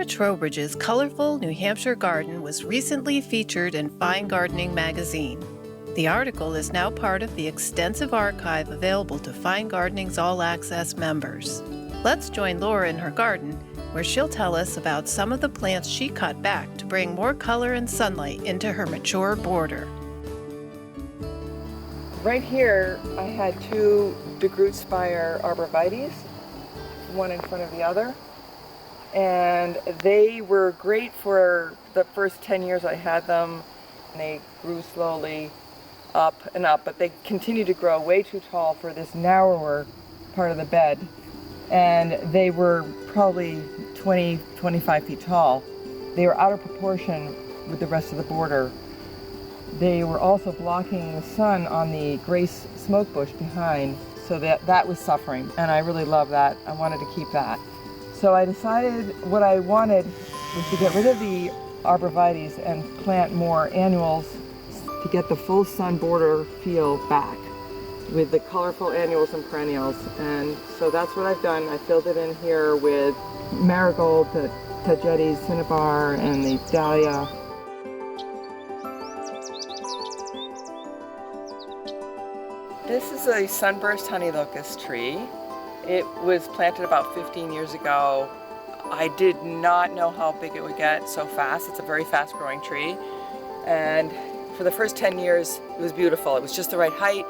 Trowbridge's colorful New Hampshire garden was recently featured in Fine Gardening magazine. The article is now part of the extensive archive available to Fine Gardening's All Access members. Let's join Laura in her garden, where she'll tell us about some of the plants she cut back to bring more color and sunlight into her mature border. Right here, I had two DeGroot Spire arborvitaes, one in front of the other. And they were great for the first 10 years I had them. They grew slowly up and up, but they continued to grow way too tall for this narrower part of the bed. And they were probably 20, 25 feet tall. They were out of proportion with the rest of the border. They were also blocking the sun on the grace smoke bush behind, so that was suffering, and I really love that. I wanted to keep that. So I decided what I wanted was to get rid of the arborvitaes and plant more annuals to get the full sun border feel back with the colorful annuals and perennials. And so that's what I've done. I filled it in here with marigold, the tagetes, cinnabar, and the dahlia. This is a sunburst honey locust tree. It was planted about 15 years ago. I did not know how big it would get so fast. It's a very fast growing tree. And for the first 10 years, it was beautiful. It was just the right height.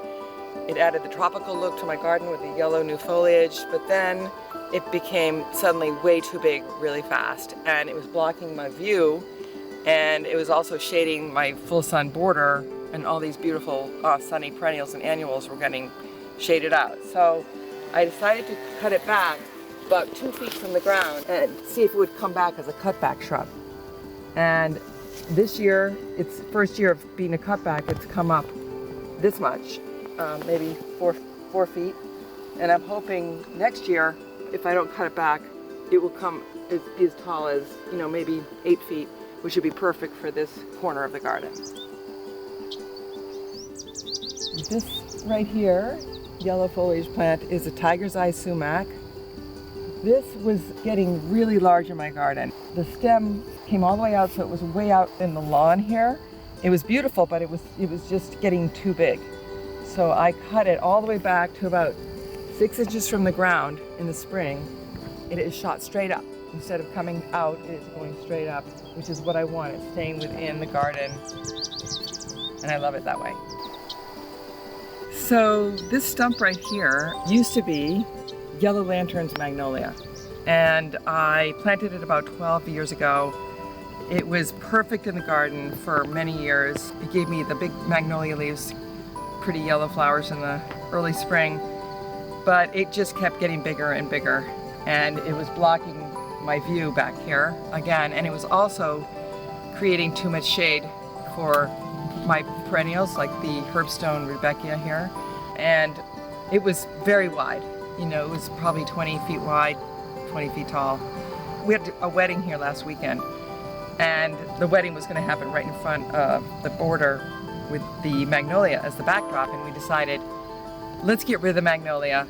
It added the tropical look to my garden with the yellow new foliage, but then it became suddenly way too big really fast. And it was blocking my view, and it was also shading my full sun border, and all these beautiful sunny perennials and annuals were getting shaded out. So I decided to cut it back about 2 feet from the ground and see if it would come back as a cutback shrub. And this year, it's first year of being a cutback, it's come up this much, maybe four feet. And I'm hoping next year, if I don't cut it back, it will come as tall as, maybe 8 feet, which would be perfect for this corner of the garden. This right here, yellow foliage plant, is a tiger's eye sumac. This was getting really large in my garden. The stem came all the way out, so it was way out in the lawn here. It was beautiful, but it was just getting too big. So I cut it all the way back to about 6 inches from the ground in the spring. It is shot straight up. Instead of coming out, it is going straight up, which is what I want. It's staying within the garden, and I love it that way. So this stump right here used to be Yellow Lantern's Magnolia, and I planted it about 12 years ago. It was perfect in the garden for many years. It gave me the big magnolia leaves, pretty yellow flowers in the early spring, but it just kept getting bigger and bigger, and it was blocking my view back here again, and it was also creating too much shade for my perennials, like the herbstone rudbeckia here. And it was very wide. It was probably 20 feet wide, 20 feet tall. We had a wedding here last weekend, and the wedding was going to happen right in front of the border with the magnolia as the backdrop, and we decided, let's get rid of the magnolia,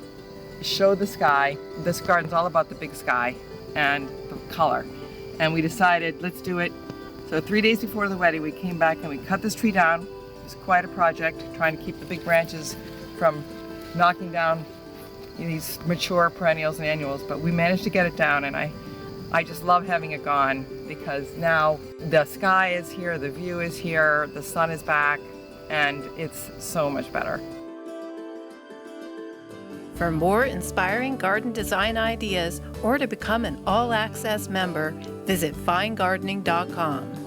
show the sky. This garden's all about the big sky and the color. And we decided, let's do it. So 3 days before the wedding, we came back and we cut this tree down. It was quite a project, trying to keep the big branches from knocking down these mature perennials and annuals, but we managed to get it down, and I just love having it gone, because now the sky is here, the view is here, the sun is back, and it's so much better. For more inspiring garden design ideas or to become an All Access member, visit finegardening.com.